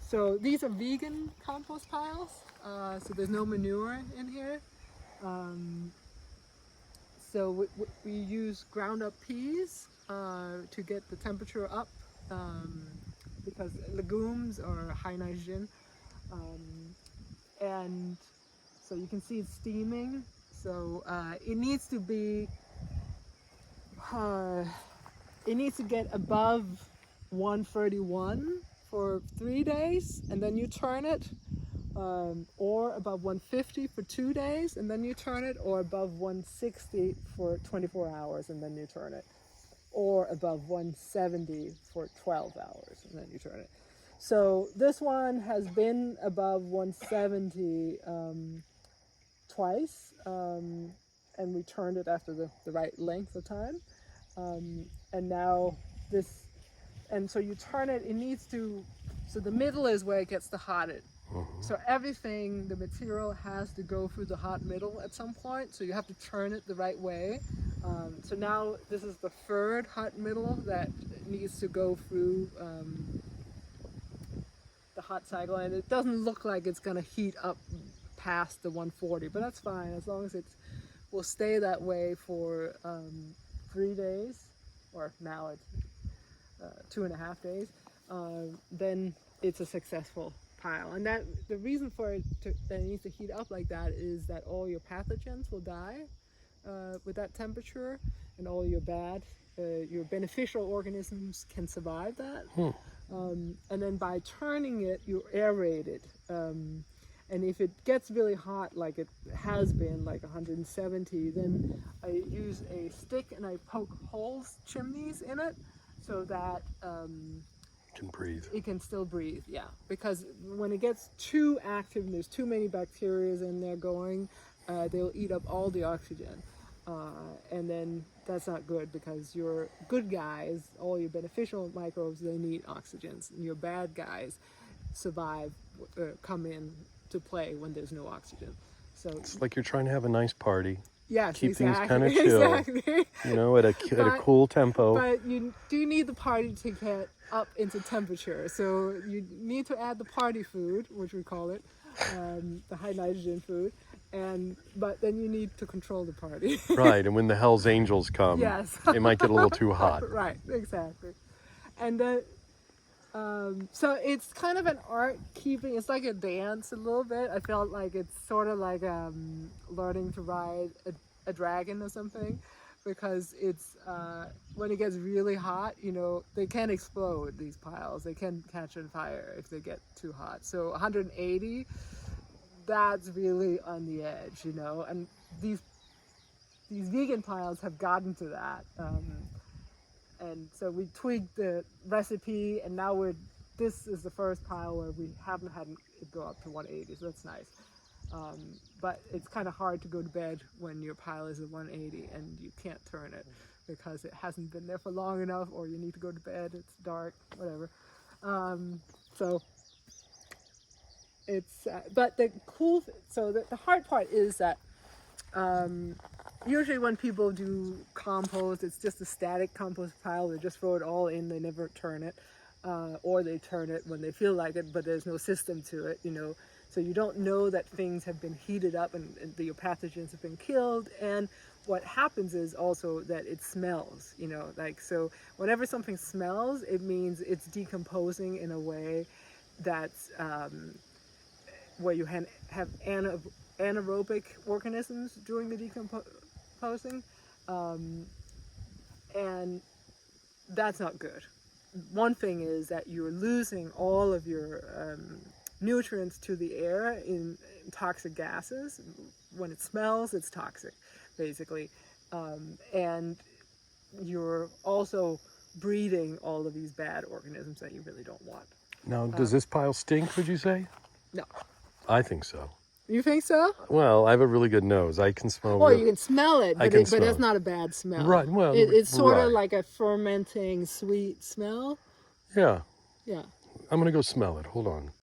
So these are vegan compost piles, so there's no manure in here. So we use ground up peas to get the temperature up, because legumes are high nitrogen. And so you can see it's steaming. So it needs to be, it needs to get above 131 for 3 days, and then you turn it, or above 150 for 2 days, and then you turn it, or above 160 for 24 hours, and then you turn it, or above 170 for 12 hours, and then you turn it. So this one has been above 170 twice, and we turned it after the right length of time. And now this, and so you turn it, it needs to, so the middle is where it gets the hottest. So everything, the material has to go through the hot middle at some point, so you have to turn it the right way. So now this is the third hot middle that needs to go through the hot cycle, and it doesn't look like it's going to heat up past the 140, but that's fine as long as it will stay that way for 3 days, or now it's 2.5 days. Then it's a successful pile, and that the reason for it that it needs to heat up like that is that all your pathogens will die with that temperature, and all your your beneficial organisms can survive that. And then by turning it, you aerate it. And if it gets really hot, like it has been, like 170, then I use a stick and I poke holes, chimneys in it, so that can breathe. It can still breathe, yeah. Because when it gets too active and there's too many bacteria in there going, they'll eat up all the oxygen. And then that's not good, because your good guys, all your beneficial microbes, they need oxygen. And your bad guys survive, come in to play when there's no oxygen. So it's like you're trying to have a nice party. Yes, keep exactly, things kind of chill, exactly. You know, at a cool tempo. But you do need the party to get up into temperature. So you need to add the party food, which we call it, the high nitrogen food. But then you need to control the party. Right, and when the Hell's Angels come, yes, it might get a little too hot. Right, exactly. And then, so it's kind of an art keeping, it's like a dance a little bit. I felt like it's sort of like learning to ride a dragon or something, because it's, when it gets really hot, you know, they can explode, these piles. They can catch on fire if they get too hot. So 180, that's really on the edge, you know, and these vegan piles have gotten to that. And so we tweaked the recipe, and now this is the first pile where we haven't had it go up to 180, so that's nice. But it's kind of hard to go to bed when your pile is at 180 and you can't turn it because it hasn't been there for long enough, or you need to go to bed, it's dark, whatever. So it's, but the cool, so the hard part is that usually when people do compost, it's just a static compost pile. They just throw it all in, they never turn it, or they turn it when they feel like it, but there's no system to it, you know. So you don't know that things have been heated up and your pathogens have been killed. And what happens is also that it smells, you know, like, so whenever something smells, it means it's decomposing in a way that's, where you have anaerobic organisms doing the decomposing, and that's not good. One thing is that you're losing all of your nutrients to the air in toxic gases. When it smells, it's toxic, basically, and you're also breeding all of these bad organisms that you really don't want. Now, does this pile stink, would you say? No. I think so. You think so? Well, I have a really good nose. I can smell. Well, you can smell it, but it's not a bad smell. Right. Well, it's sort of like a fermenting, sweet smell. Yeah. Yeah. I'm gonna go smell it. Hold on.